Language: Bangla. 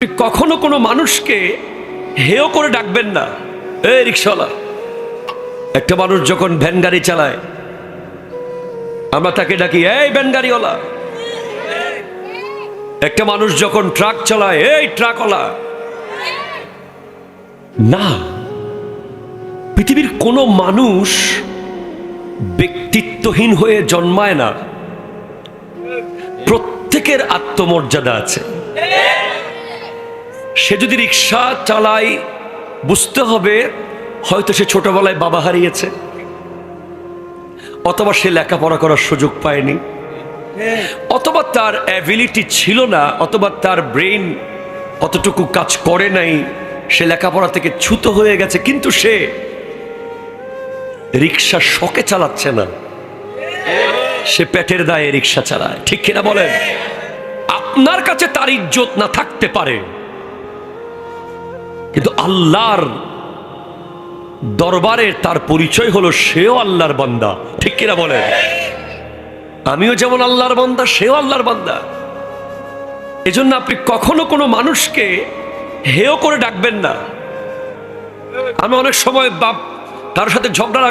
কখনো কোনো মানুষকে হেয় করে ডাকবেন না। এই রিকশাওয়ালা, একটা মানুষ যখন ভ্যান গাড়ি চালায় আমরা তাকে ডাকি এই ভ্যান গাড়িওয়ালা। একটা মানুষ যখন ট্রাক চালায় এই ট্রাকওয়ালা। না, পৃথিবীর কোনো মানুষ ব্যক্তিত্বহীন হয়ে জন্মায় না। প্রত্যেকের আত্মমর্যাদা আছে। সে যদি রিক্সা চালায় বুঝতে হবে হয়তো সে ছোটবেলায় বাবা হারিয়েছে, অথবা সে লেখাপড়া করার সুযোগ পায়নি, অথবা তার অ্যাবিলিটি ছিল না, অথবা তার ব্রেন অতটুকু কাজ করে নাই, সে লেখাপড়া থেকে ছুত হয়ে গেছে, কিন্তু সে রিক্সা শখে চালাচ্ছে না, সে পেটের দায়ে রিক্সা চালায়। ঠিক কিনা বলেন? আপনার কাছে তার ইজ্জত না থাকতে পারে, কিন্তু আল্লাহর দরবারে তার পরিচয় হলো সেও আল্লাহর বান্দা। ঠিক কিনা বলেন? আমিও যেমন আল্লাহর বান্দা, সেও আল্লাহর বান্দা। এজন্য আপনি কখনো কোনো মানুষকে হেয় করে ডাকবেন না। আমি অনেক সময় তার সাথে ঝগড়া